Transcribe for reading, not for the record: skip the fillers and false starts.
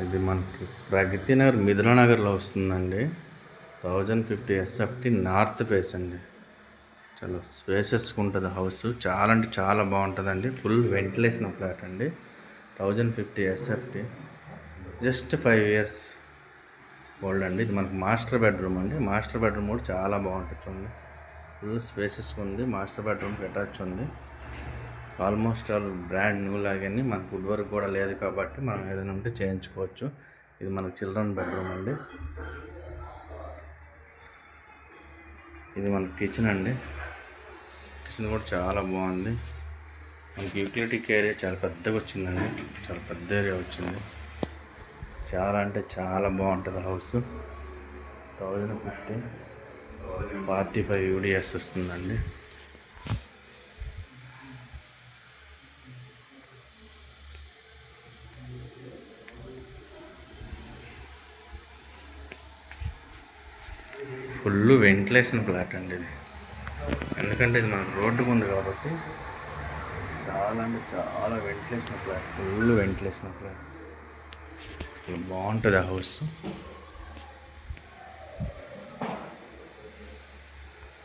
ఇది మనకి ప్రగతి నగర్ మిథుననగర్లో వస్తుందండి. 1050 ఎస్ఎఫ్టీ నార్త్ ఫేస్ అండి. చాలా స్పేసెస్గా ఉంటుంది హౌస్. చాలా అంటే చాలా బాగుంటుందండి. ఫుల్ వెంటిలేషన్ ఫ్లాట్ అండి. 1050 ఎస్ఎఫ్టీ, జస్ట్ 5 years ఓల్డ్ అండి. ఇది మనకు మాస్టర్ బెడ్రూమ్ అండి. మాస్టర్ బెడ్రూమ్ కూడా చాలా బాగుంటుంది చూడండి. ఫుల్ స్పేసెస్ ఉంది. మాస్టర్ బెడ్రూమ్కి అటాచ్ ఉంది. ఆల్మోస్ట్ ఆల్ బ్రాండ్ న్యూ లాగానే మనకు వుడ్ వర్క్ కూడా లేదు కాబట్టి మనం ఏదైనా ఉంటే చేయించుకోవచ్చు. ఇది మనకు చిల్డ్రన్ బెడ్రూమ్ అండి. ఇది మన కిచెన్ అండి. కిచెన్ కూడా చాలా బాగుంది. మనకి యూటిలిటీ ఏరియా చాలా పెద్దగా వచ్చిందండి. చాలా పెద్ద ఏరియా వచ్చింది. చాలా అంటే చాలా బాగుంటుంది హౌస్. 1050 45 యూడిఎస్ వస్తుందండి. ఫుల్ వెంటిలేషన్ ఫ్లాట్ అండి ఇది. ఎందుకంటే ఇది మనకు రోడ్డుకు ఉంది కాబట్టి చాలా అంటే చాలా ventilation flat. Full ventilation flat. బాగుంటుంది ఆ హౌస్.